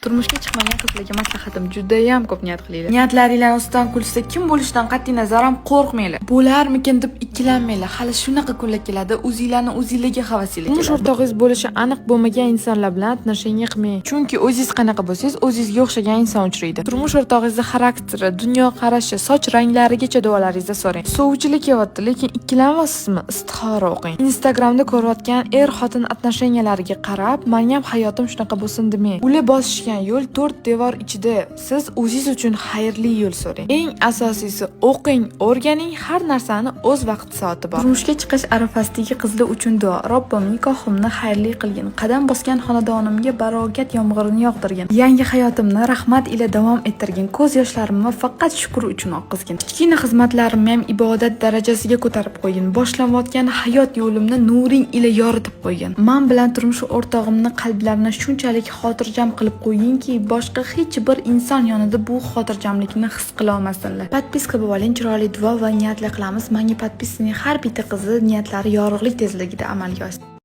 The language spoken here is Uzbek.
Turmushga chiqmagan qizlarga maslahatim juda ham ko'p niyat qilinglar. Niyatlaringlar ustidan kulsa kim bo'lishidan qat'iy nazar ham qo'rqmanglar. Bo'larmikin deb ikkilanmanglar. Hali shunaqa kunlar keladi, o'zinglarni o'zingizga havasinglar keladi. O'rtog'ingiz bo'lishi aniq bo'lmagan insonlar bilan отношения qilmang. Chunki o'zingiz qanaqa bo'lsangiz, o'zingizga o'xshagan inson uchraydi. Turmush o'rtog'ingizning xarakteri, dunyo qarashi, soch ranglarigacha duolaringizni so'rang. Sovchilik kelyapti, lekin ikkilanmasizmi? Istixora o'qing. Instagramda ko'rayotgan er-xotin отношениялariga qarab, "Men ham hayotim shunaqa bo'lsin" demang. Ular bosishgan yo'l 4 devor ichida. Siz o'zingiz uchun xayrli yo'l so'rang. Eng asosiysi o'qing, o'rganing, har narsani o'z vaqt soati bor. Turmushga chiqish arafasidagi qizlar uchun duo. Robbim nikohimni xayrli qilgin. Qadam bosgan xonadonimga barokat yomg'irini yog'dirgin. Yangi hayotimni rahmat ila davom ettirgin. Ko'z yoshlarimni faqat shukr uchun oqizgin. Kichkina xizmatlarimni ham ibodat darajasiga ko'tarib qo'ygin. Boshlanayotgan hayot yo'limni nuring ila yoritib qo'ygin. Men bilan turmush o'rtog'imni qalblarini shunchalik xotirjam qilib qo'yingki, boshqa hech bir inson yonida bu xotirjamlikni his qila olmasinlar. Podpiska bo'lib oling, chiroyli duo va niyatlar qilamiz. Menga podpisaning har bitta qizi niyatlari yorug'lik tezligida amalga oshsin.